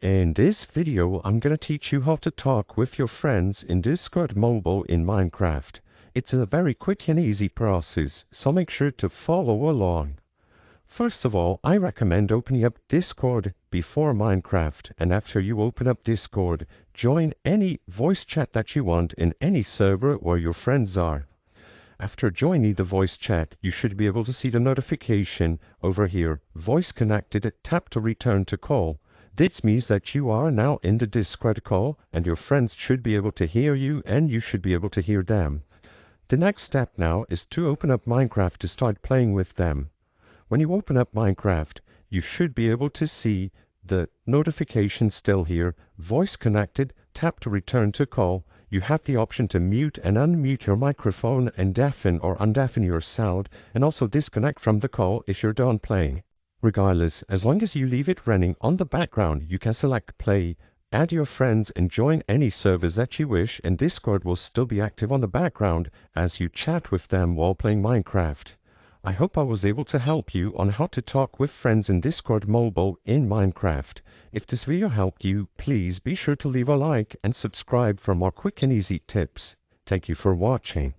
In this video, I'm going to teach you how to talk with your friends in Discord Mobile in Minecraft. It's a very quick and easy process, so make sure to follow along. First of all, I recommend opening up Discord before Minecraft, and after you open up Discord, join any voice chat that you want in any server where your friends are. After joining the voice chat, you should be able to see the notification over here, voice connected, tap to return to call. This means that you are now in the Discord call and your friends should be able to hear you and you should be able to hear them. The next step now is to open up Minecraft to start playing with them. When you open up Minecraft, you should be able to see the notification still here, voice connected, tap to return to call. You have the option to mute and unmute your microphone and deafen or undeafen your sound, and also disconnect from the call if you're done playing. Regardless, as long as you leave it running on the background, you can select play, add your friends and join any servers that you wish, and Discord will still be active on the background as you chat with them while playing Minecraft. I hope I was able to help you on how to talk with friends in Discord Mobile in Minecraft. If this video helped you, please be sure to leave a like and subscribe for more quick and easy tips. Thank you for watching.